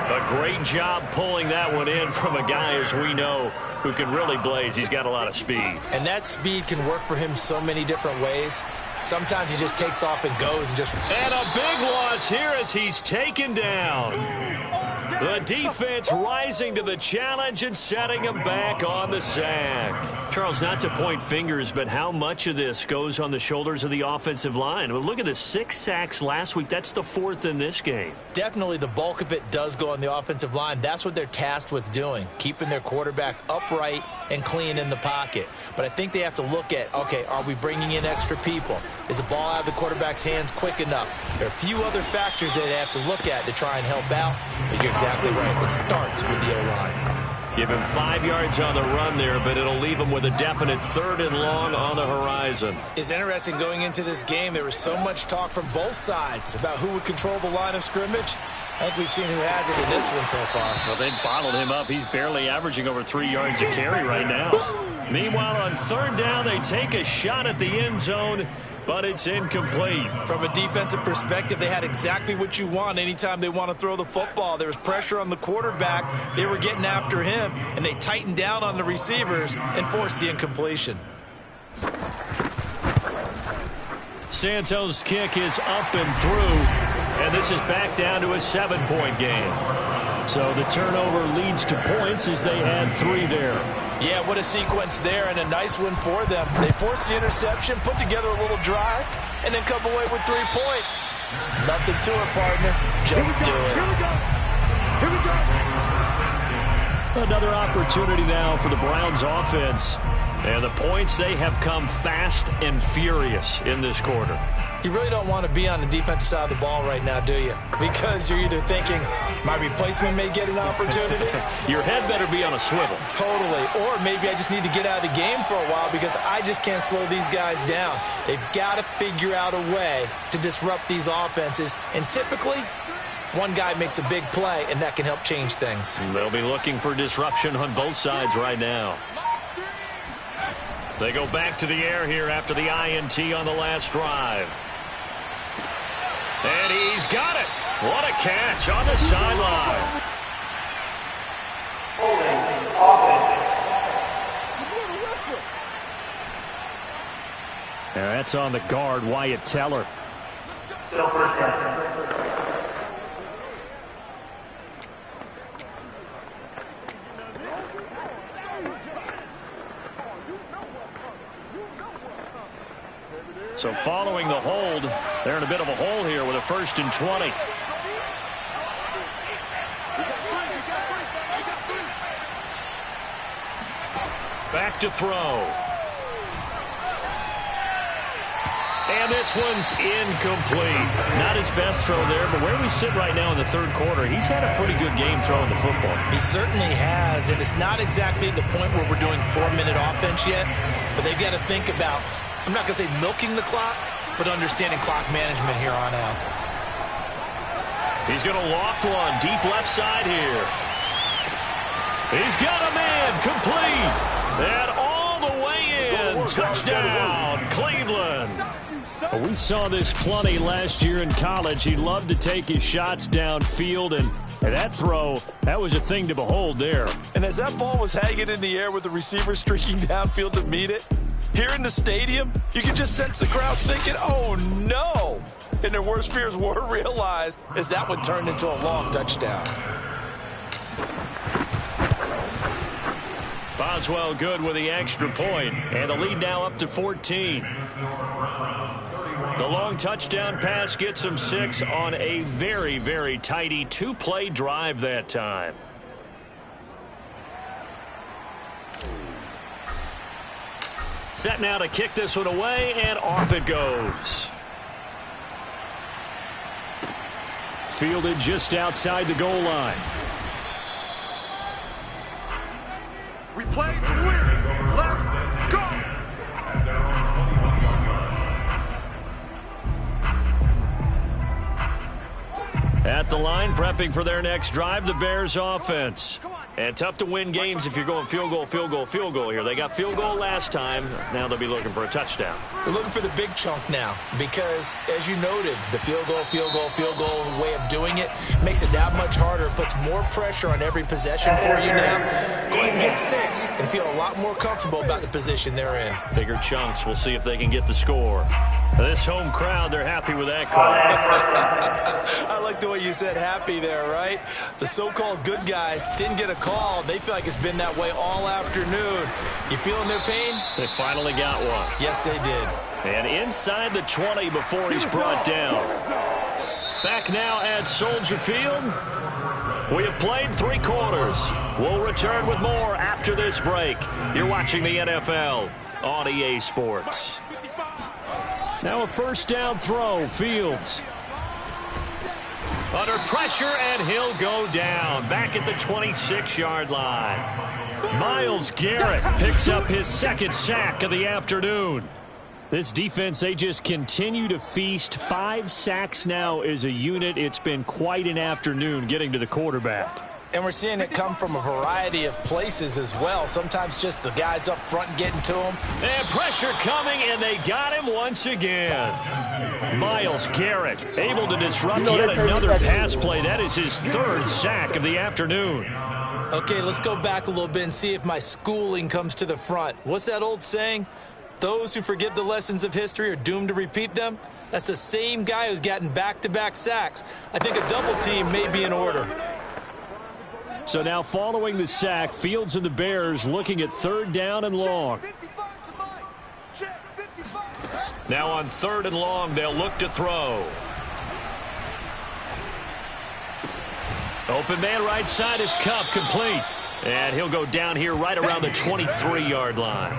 A great job pulling that one in from a guy, as we know, who can really blaze. He's got a lot of speed. And that speed can work for him so many different ways. Sometimes he just takes off and goes and just... And a big loss here as he's taken down. The defense rising to the challenge and setting him back on the sack. Charles, not to point fingers, but how much of this goes on the shoulders of the offensive line? Well, look at the 6 sacks last week. That's the 4th in this game. Definitely the bulk of it does go on the offensive line. That's what they're tasked with doing, keeping their quarterback upright and clean in the pocket. But I think they have to look at, okay, are we bringing in extra people? Is the ball out of the quarterback's hands quick enough? There are a few other factors that they have to look at to try and help out, but you're exactly right. It starts with the O-line. Give him 5 yards on the run there, but it'll leave him with a definite 3rd and long on the horizon. It's interesting going into this game. There was so much talk from both sides about who would control the line of scrimmage. I think we've seen who has it in this one so far. Well, they bottled him up. He's barely averaging over 3 yards a carry right now. Meanwhile, on third down, they take a shot at the end zone, but it's incomplete. From a defensive perspective, they had exactly what you want anytime they want to throw the football. There was pressure on the quarterback. They were getting after him, and they tightened down on the receivers and forced the incompletion. Santos' kick is up and through, and this is back down to a 7-point game. So the turnover leads to points as they add 3 there. Yeah, what a sequence there, and a nice one for them. They forced the interception, put together a little drive, and then come away with 3 points. Nothing to it, partner. Just do it. Here we go. Here we go. Another opportunity now for the Browns offense. And the points, they have come fast and furious in this quarter. You really don't want to be on the defensive side of the ball right now, do you? Because you're either thinking, my replacement may get an opportunity. Your head better be on a swivel. Totally. Or maybe I just need to get out of the game for a while because I just can't slow these guys down. They've got to figure out a way to disrupt these offenses. And typically, one guy makes a big play, and that can help change things. They'll be looking for disruption on both sides right now. They go back to the air here after the INT on the last drive. And he's got it. What a catch on the sideline. That's on the guard, Wyatt Teller. Still first down. So following the hold, they're in a bit of a hole here with a 1st and 20. Back to throw. And this one's incomplete. Not his best throw there, but where we sit right now in the third quarter, he's had a pretty good game throwing the football. He certainly has, and it's not exactly at the point where we're doing 4-minute offense yet, but they've got to think about, I'm not going to say milking the clock, but understanding clock management here on out. He's going to loft one deep left side here. He's got a man, complete, and all the way in. Touchdown, Cleveland. We saw this plenty last year in college. He loved to take his shots downfield, and that throw, that was a thing to behold there. And as that ball was hanging in the air with the receiver streaking downfield to meet it, here in the stadium, you can just sense the crowd thinking, oh no! And their worst fears were realized as that one turned into a long touchdown. Boswell good with the extra point, and the lead now up to 14. The long touchdown pass gets him 6 on a very, very tidy 2-play drive that time. Set now to kick this one away, and off it goes. Fielded just outside the goal line. We play to win. Let's go. At the line, prepping for their next drive, the Bears offense. And tough to win games if you're going field goal, field goal, field goal here. They got field goal last time. Now they'll be looking for a touchdown. They're looking for the big chunk now because, as you noted, the field goal, field goal, field goal way of doing it makes it that much harder, puts more pressure on every possession for you now. Go ahead and get 6 and feel a lot more comfortable about the position they're in. Bigger chunks. We'll see if they can get the score. This home crowd, they're happy with that call. I like the way you said happy there, right? The so-called good guys didn't get a call. They feel like it's been that way all afternoon. You feeling their pain? They finally got one. Yes, they did. And inside the 20 before he's brought down. Back now at Soldier Field. We have played 3 quarters. We'll return with more after this break. You're watching the NFL on EA Sports. Now a first down throw, Fields. Under pressure, and he'll go down. Back at the 26-yard line. Myles Garrett picks up his 2nd sack of the afternoon. This defense, they just continue to feast. 5 sacks now as a unit. It's been quite an afternoon getting to the quarterback. And we're seeing it come from a variety of places as well. Sometimes just the guys up front getting to him. And pressure coming, and they got him once again. Myles Garrett able to disrupt yet another pass play. That is his 3rd sack of the afternoon. Okay, let's go back a little bit and see if my schooling comes to the front. What's that old saying? Those who forget the lessons of history are doomed to repeat them. That's the same guy who's gotten back-to-back sacks. I think a double team may be in order. So now following the sack, Fields and the Bears looking at 3rd down and long. Now on 3rd and long, they'll look to throw. Open man right side is Kupp, complete. And he'll go down here right around the 23-yard line.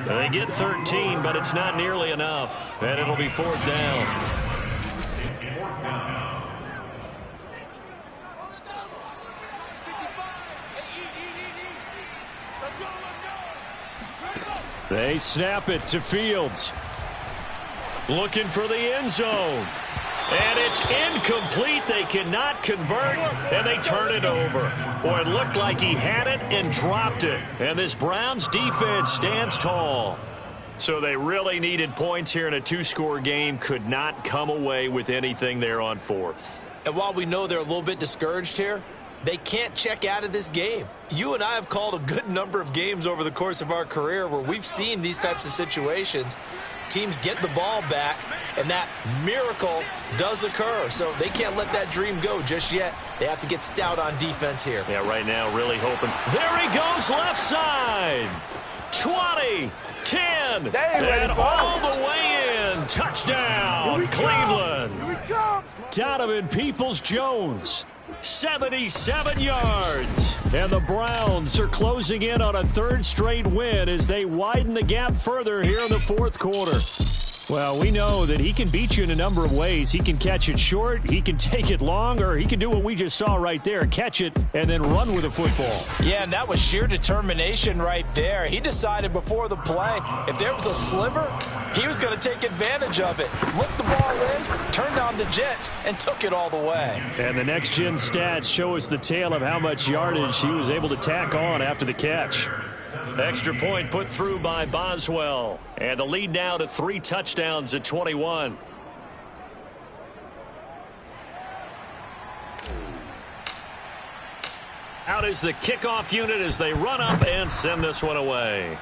They get 13, but it's not nearly enough. And it'll be 4th down. They snap it to Fields. Looking for the end zone. And it's incomplete. They cannot convert, and they turn it over. Boy, it looked like he had it and dropped it. And this Browns defense stands tall. So they really needed points here in a 2-score game. Could not come away with anything there on 4th. And while we know they're a little bit discouraged here, they can't check out of this game. You and I have called a good number of games over the course of our career where we've seen these types of situations. Teams get the ball back, and that miracle does occur. So they can't let that dream go just yet. They have to get stout on defense here. Yeah, right now, really hoping. There he goes, left side. 20, 10, and all the way in. Touchdown, Cleveland. Here we come. Donovan Peoples-Jones. 77 yards. And the Browns are closing in on a 3rd straight win as they widen the gap further here in the 4th quarter. Well, we know that he can beat you in a number of ways. He can catch it short, he can take it long, or he can do what we just saw right there, catch it and then run with the football. Yeah, and that was sheer determination right there. He decided before the play, if there was a sliver, he was going to take advantage of it. Looked the ball in, turned on the Jets, and took it all the way. And the next-gen stats show us the tale of how much yardage he was able to tack on after the catch. Extra point put through by Boswell. And the lead now to 3 touchdowns at 21. Out is the kickoff unit as they run up and send this one away.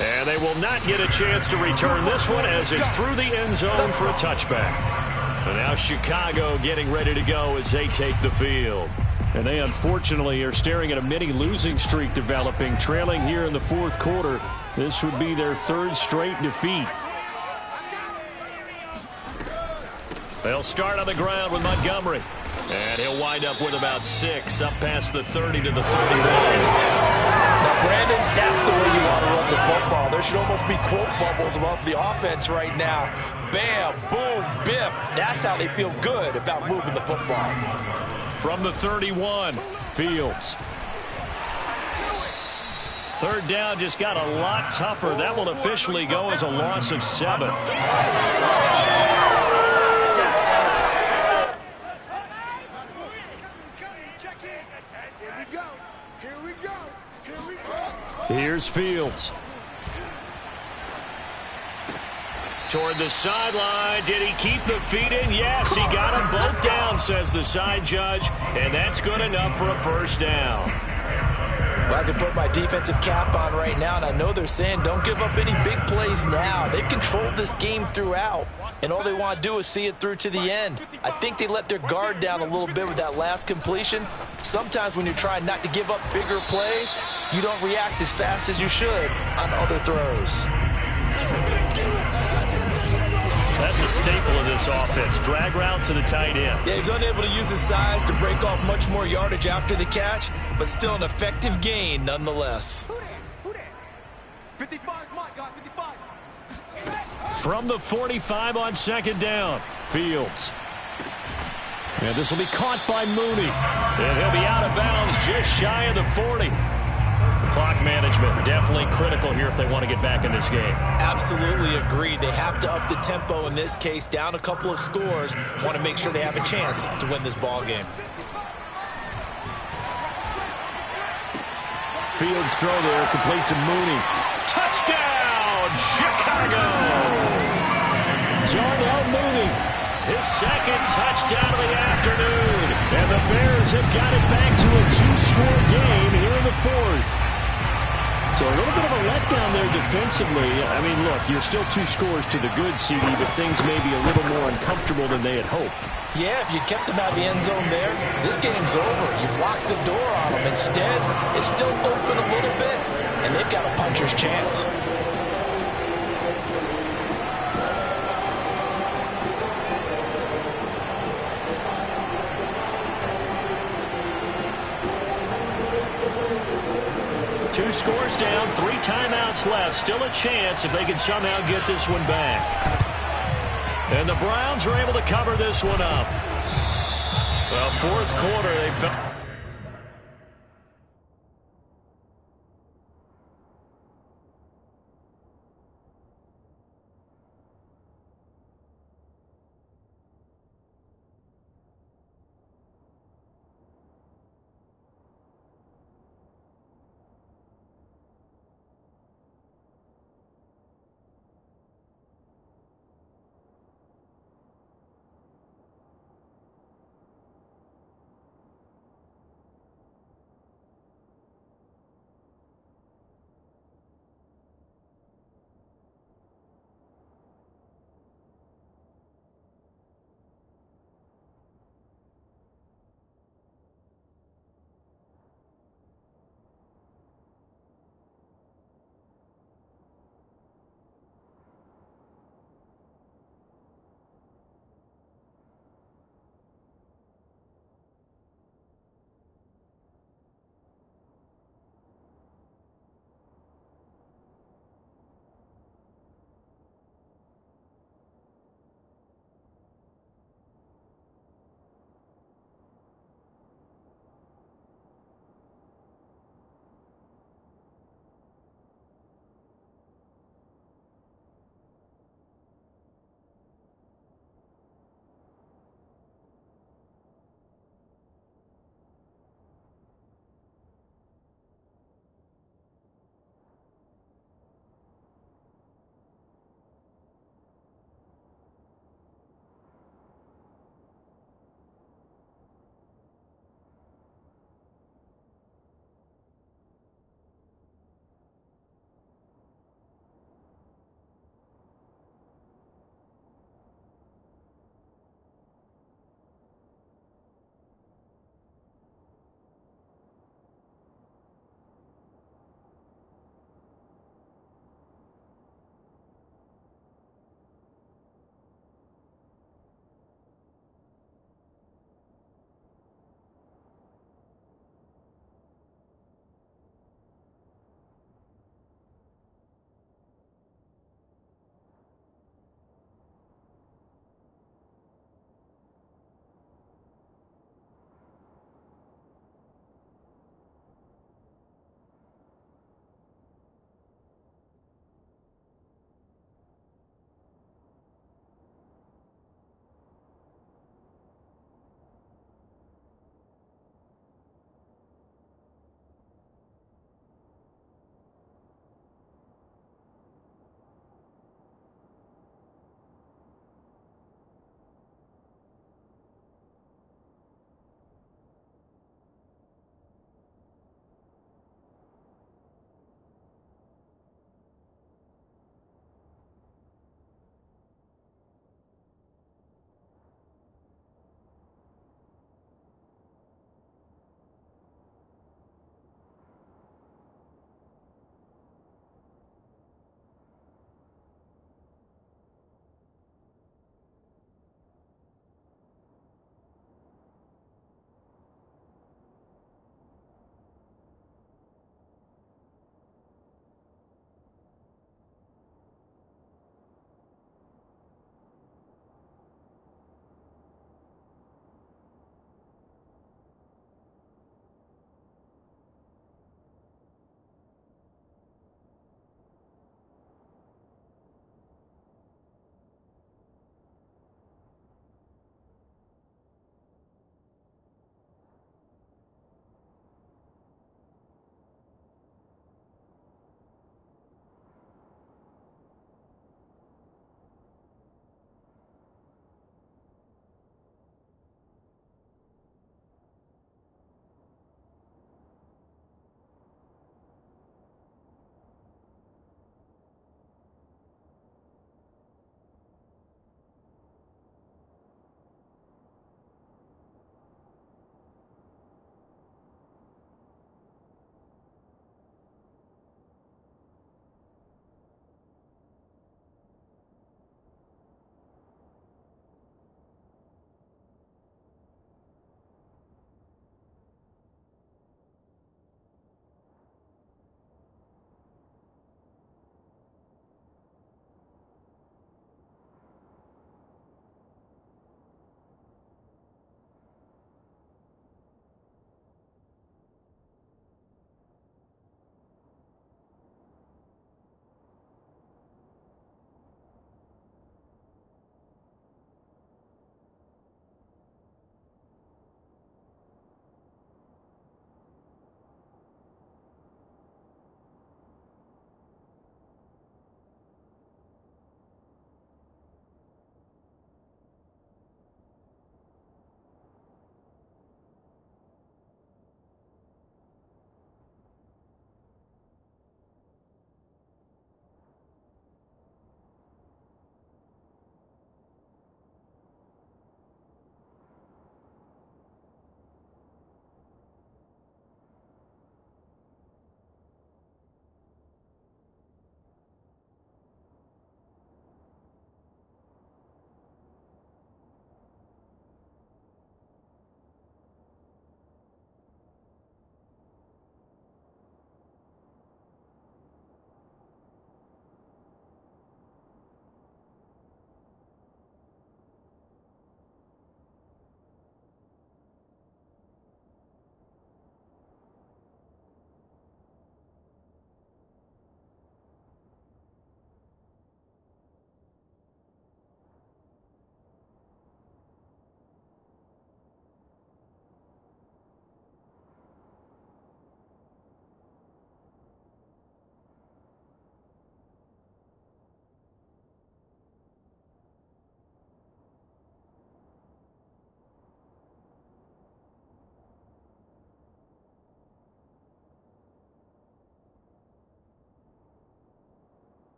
And they will not get a chance to return this one as it's through the end zone for a touchback. And now Chicago getting ready to go as they take the field. And they unfortunately are staring at a mini losing streak developing, trailing here in the fourth quarter. This would be their 3rd straight defeat. They'll start on the ground with Montgomery. And he'll wind up with about 6 up past the 30 to the 31. Now, Brandon, that's the way you want to run the football. There should almost be quote bubbles above the offense right now. Bam, boom, biff. That's how they feel good about moving the football. From the 31, Fields. 3rd down just got a lot tougher. That will officially go as a loss of 7. Here's Fields. Toward the sideline. Did he keep the feet in? Yes, he got them both down, says the side judge. And that's good enough for a 1st down. Well, I can put my defensive cap on right now, and I know they're saying don't give up any big plays now. They've controlled this game throughout, and all they want to do is see it through to the end. I think they let their guard down a little bit with that last completion. Sometimes when you're trying not to give up bigger plays, you don't react as fast as you should on other throws. That's a staple of this offense. Drag route to the tight end. Yeah, he's unable to use his size to break off much more yardage after the catch, but still an effective gain nonetheless. Who that? 55's my guy, 55. From the 45 on 2nd down. Fields. And this will be caught by Mooney. And he'll be out of bounds just shy of the 40. Clock management definitely critical here if they want to get back in this game. Absolutely agreed. They have to up the tempo in this case, down a couple of scores. Want to make sure they have a chance to win this ball game. Fields throw there, complete to Mooney. Touchdown, Chicago! Darnell Mooney. His 2nd touchdown of the afternoon. And the Bears have got it back to a 2-score game here in the 4th. So a little bit of a letdown there defensively. I mean, look, you're still 2 scores to the good, CD, but things may be a little more uncomfortable than they had hoped. Yeah, if you kept them out of the end zone there, this game's over. You've locked the door on them. Instead, it's still open a little bit, and they've got a puncher's chance. Two scores down, 3 timeouts left. Still a chance if they can somehow get this one back. And the Browns are able to cover this one up. Well, 4th quarter, they felt...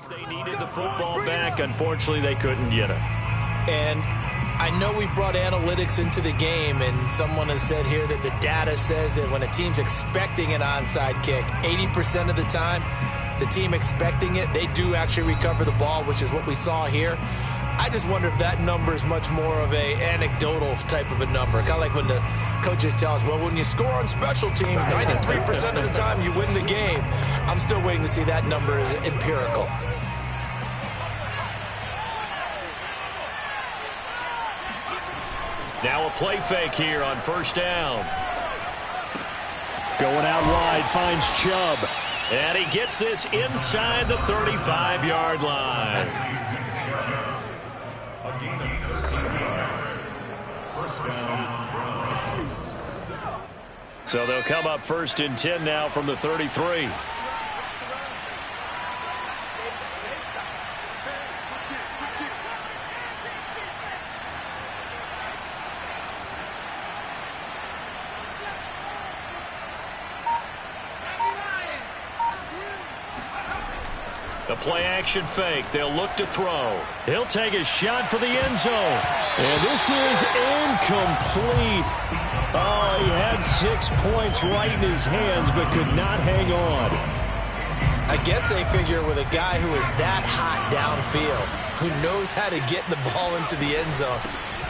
They needed the football back. Unfortunately, they couldn't get it. And I know we brought analytics into the game, and someone has said here that the data says that when a team's expecting an onside kick, 80% of the time, the team expecting it, they do actually recover the ball, which is what we saw here. I just wonder if that number is much more of a anecdotal type of a number. Kind of like when the coaches tell us, well, when you score on special teams, 93% of the time you win the game. I'm still waiting to see that number is empirical. Now a play fake here on first down. Going out wide, finds Chubb. And he gets this inside the 35-yard line. So they'll come up 1st and 10 now from the 33. The play-action fake. They'll look to throw. He'll take a shot for the end zone. And this is incomplete. Oh, he had 6 points right in his hands, but could not hang on. I guess they figure with a guy who is that hot downfield, who knows how to get the ball into the end zone,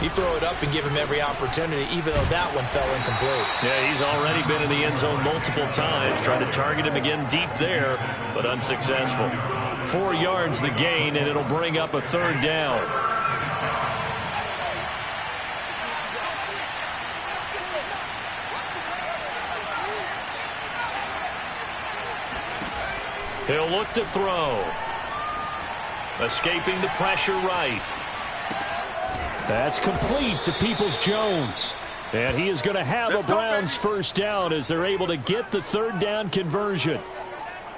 you throw it up and give him every opportunity, even though that one fell incomplete. Yeah, he's already been in the end zone multiple times, trying to target him again deep there, but unsuccessful. 4 yards the gain, and it'll bring up a 3rd down. He'll look to throw. Escaping the pressure right. That's complete to Peoples-Jones. And he is going to have a Browns first down as they're able to get the 3rd down conversion.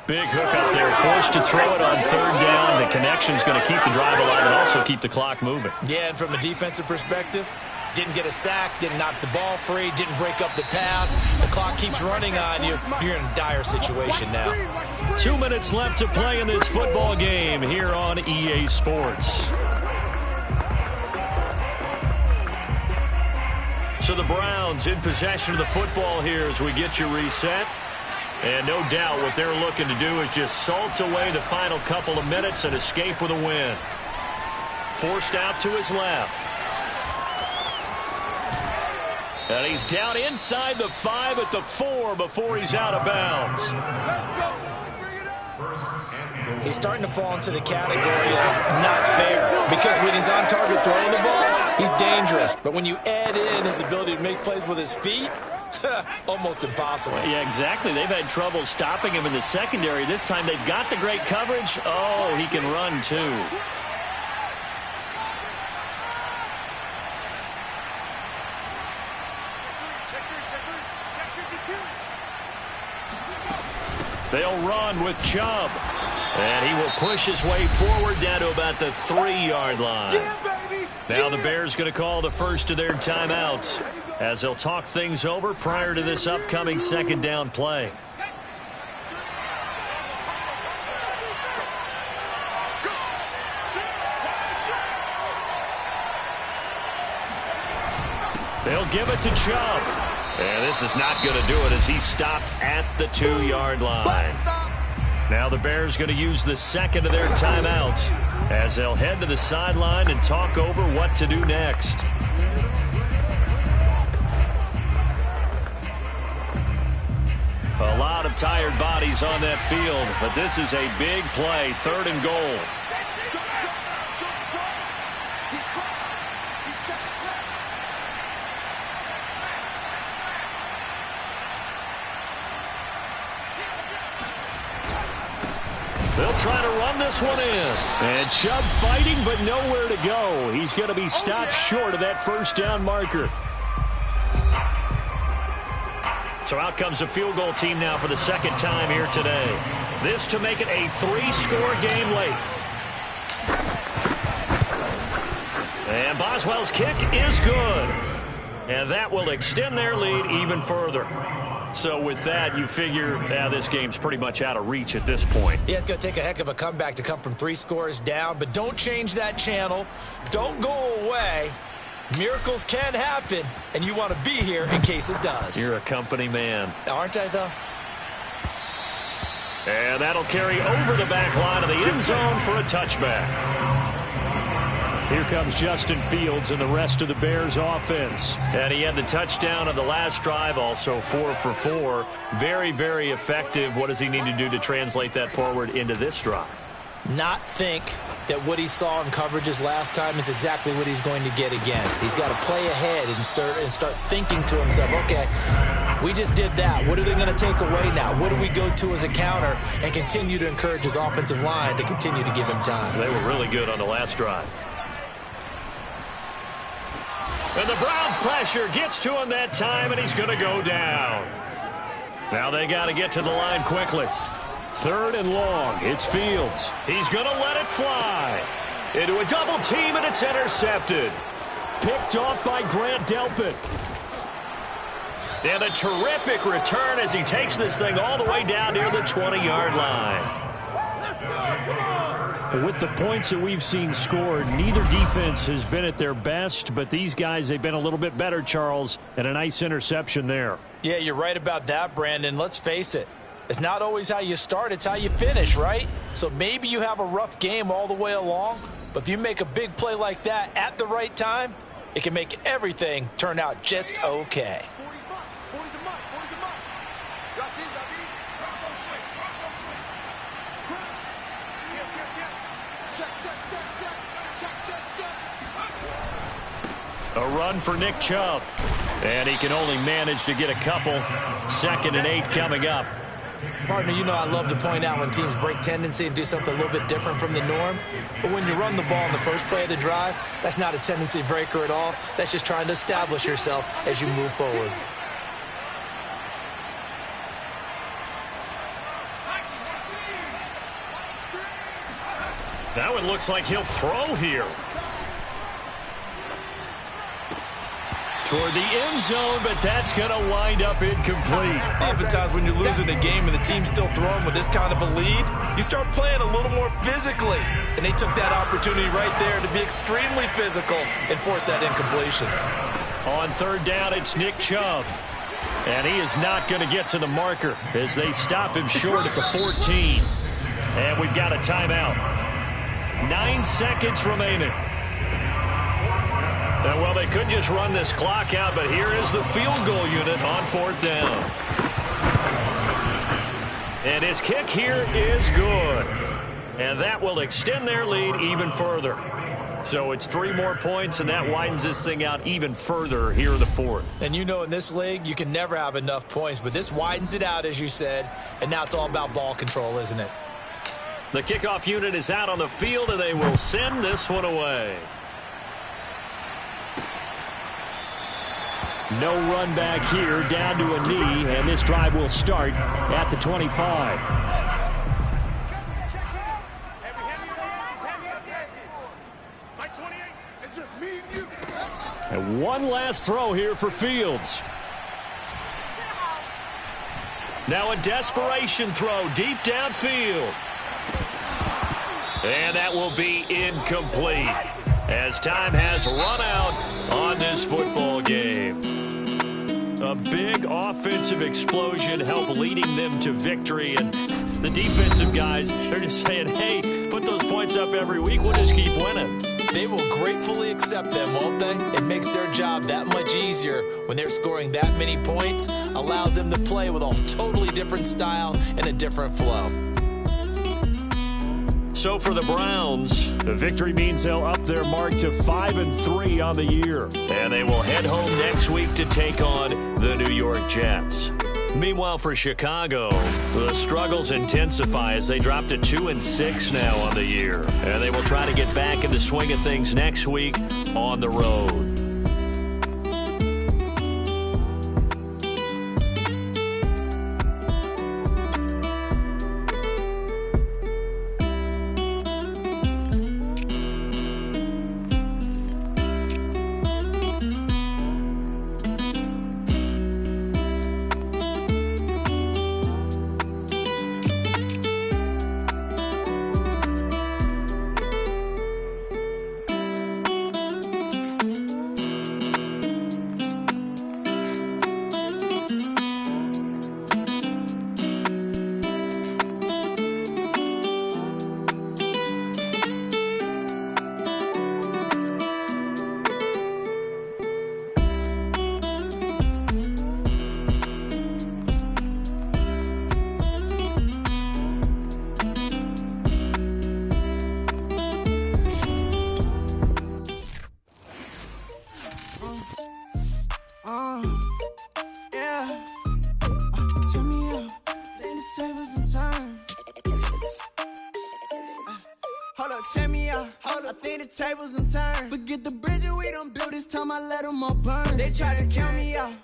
Big hook up there, forced to throw it on 3rd down. The connection's going to keep the drive alive and also keep the clock moving. Yeah, and from a defensive perspective, didn't get a sack, didn't knock the ball free, didn't break up the pass. The clock keeps running on you. You're in a dire situation now. 2 minutes left to play in this football game here on EA Sports. So the Browns in possession of the football here as we get you reset. And no doubt what they're looking to do is just salt away the final couple of minutes and escape with a win. Forced out to his left. And he's down inside the 5 at the 4 before he's out of bounds. He's starting to fall into the category of not fair, because when he's on target throwing the ball, he's dangerous. But when you add in his ability to make plays with his feet, almost impossible. Yeah, exactly. They've had trouble stopping him in the secondary. This time they've got the great coverage. Oh, he can run too. They'll run with Chubb. And he will push his way forward down to about the 3-yard line. Now the Bears going to call the first of their timeouts as they'll talk things over prior to this upcoming 2nd down play. They'll give it to Chubb. And this is not going to do it as he stopped at the 2-yard line. Now the Bears going to use the 2nd of their timeouts as they'll head to the sideline and talk over what to do next. A lot of tired bodies on that field, but this is a big play, 3rd and goal. They'll try to run this one in. And Chubb fighting, but nowhere to go. He's going to be stopped short of that 1st down marker. So out comes a field goal team now for the 2nd time here today. This to make it a 3-score game late. And Boswell's kick is good. And that will extend their lead even further. So with that, you figure this game's pretty much out of reach at this point. Yeah, it's going to take a heck of a comeback to come from 3 scores down, but don't change that channel. Don't go away. Miracles can happen, and you want to be here in case it does. You're a company man. Aren't I, though? And that'll carry over the back line of the end zone for a touchback. Here comes Justin Fields and the rest of the Bears offense. And he had the touchdown on the last drive, also 4 for 4. Very, very effective. What does he need to do to translate that forward into this drive? Not think that what he saw in coverages last time is exactly what he's going to get again. He's got to play ahead and start thinking to himself, okay, we just did that. What are they going to take away now? What do we go to as a counter? And continue to encourage his offensive line to continue to give him time. They were really good on the last drive. And the Browns pressure gets to him that time, and he's going to go down. Now they got to get to the line quickly. 3rd and long. It's Fields. He's going to let it fly. Into a double team, and it's intercepted. Picked off by Grant Delpit. And a terrific return as he takes this thing all the way down near the 20-yard line. With the points that we've seen scored, neither defense has been at their best, but these guys, they've been a little bit better, Charles, and a nice interception there. Yeah, you're right about that, Brandon. Let's face it. It's not always how you start, it's how you finish, right? So maybe you have a rough game all the way along, but if you make a big play like that at the right time, it can make everything turn out just okay. A run for Nick Chubb. And he can only manage to get a couple. 2nd and 8 coming up. Partner, you know I love to point out when teams break tendency and do something a little bit different from the norm. But when you run the ball in the first play of the drive, that's not a tendency breaker at all. That's just trying to establish yourself as you move forward. That one looks like he'll throw here. Toward the end zone, but that's going to wind up incomplete. Oftentimes when you're losing a game and the team's still throwing with this kind of a lead, you start playing a little more physically. And they took that opportunity right there to be extremely physical and force that incompletion. On 3rd down, it's Nick Chubb. And he is not going to get to the marker as they stop him short at the 14. And we've got a timeout. 9 seconds remaining. Well, they could just run this clock out, but here is the field goal unit on 4th down. And his kick here is good. And that will extend their lead even further. So it's 3 more points, and that widens this thing out even further here in the 4th. And you know in this league, you can never have enough points, but this widens it out, as you said, and now it's all about ball control, isn't it? The kickoff unit is out on the field, and they will send this one away. No run back here, down to a knee, and this drive will start at the 25. And one last throw here for Fields. Now a desperation throw deep downfield. And that will be incomplete as time has run out on this football game. A big offensive explosion helped leading them to victory. And the defensive guys, they're just saying, hey, put those points up every week. We'll just keep winning. They will gratefully accept them, won't they? It makes their job that much easier when they're scoring that many points. Allows them to play with a totally different style and a different flow. So for the Browns, the victory means they'll up their mark to 5-3 on the year. And they will head home next week to take on the New York Jets. Meanwhile, for Chicago, the struggles intensify as they drop to 2-6 now on the year. And they will try to get back in the swing of things next week on the road. tables and turn. Forget the bridges we done built, this time I let them all burn. They tried to count me out,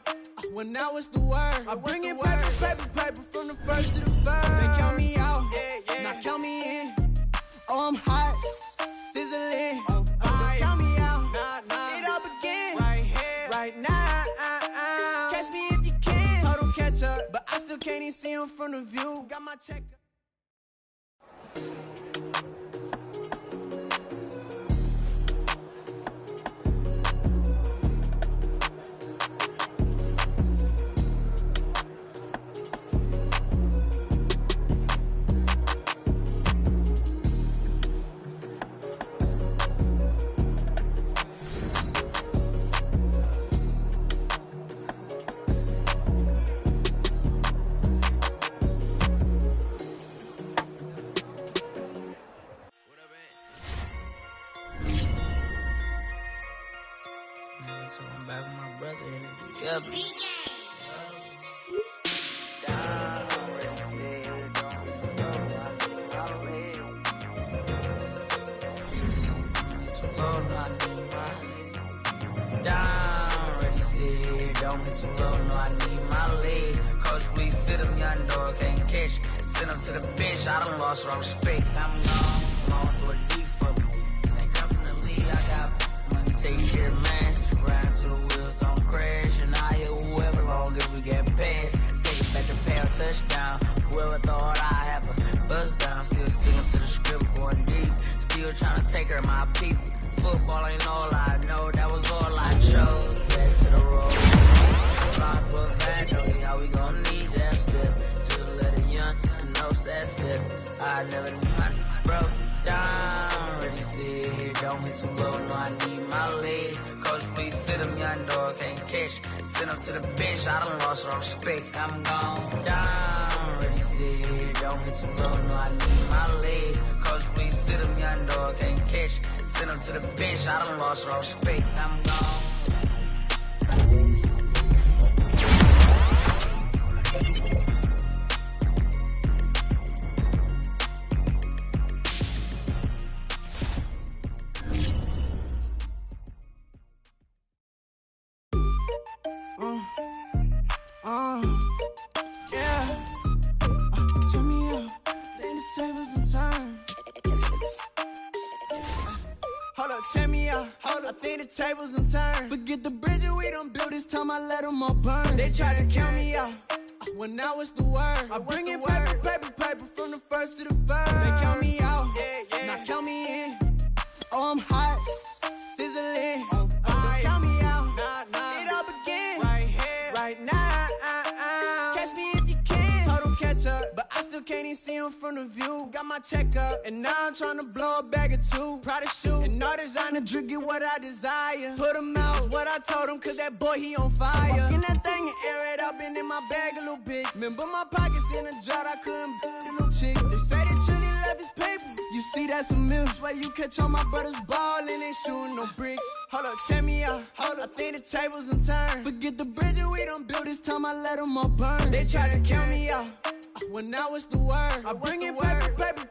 well now it's the word. I bring in paper from the first to the third. They count me out, now count me in. Oh, I'm hot, sizzling. Don't count me out, it all begin right now. Catch me if you can. Total catch up, but I still can't even see him from the view. Got my check. Send them to the bench, I done lost all respect. I'm gone through a deep for me. This ain't girl from the league, I got money, take care of mans. Ride till the wheels don't crash, and I hit whoever long as we get past. Take it back to pay a touchdown. Whoever thought I have a buzz down. Still sticking to the script, going deep. Still trying to take care of my people. Football ain't all I know, that was all I chose. Back to the road. Line for a bad though, yeah, we gon' need that step. Just let a young know that step. I never knew I broke down. Ready, sit, don't hit too low, no, I need my legs. Coach, please sit him, young dog, can't catch. Send him to the bench, I done lost all respect. I'm gone down. Ready, sit, don't hit too low, no, I need my legs. Coach, please sit him, young dog, can't catch. Send him to the bench, I done lost all respect. I'm gone. Turn me up, then the tables and turn. Hold up, check me out. I think the tables and turn. Forget the bridges we done built, this time I let them all burn. They tried to count me out, well now it's the word. I bring in paper from the first to the third. They count me out, now count me in. Oh, I'm hot, sizzling. Don't count me out, it all begin right now. Catch me if you can. Total catch up, but I still can't even see him from the view. Got my check up, and now I'm trying to blow a bag of two. Proud of shoe, and all designer drip, get what I desire. Put him out, is what I told him, cause that boy, he on fire. Walk in that thing and air it up, and in my bag a little bit. Remember my pockets in a drought, I couldn't put a little chick. They say that Trinity left his paper. You see, that's a miss. Where you catch all my brothers ballin', ain't shooting no bricks. Hold up, check me out. I think the tables and turn. Forget the bridges we done built, this time I let them all burn. They tried to count me out, well now it's the word. I bring in paper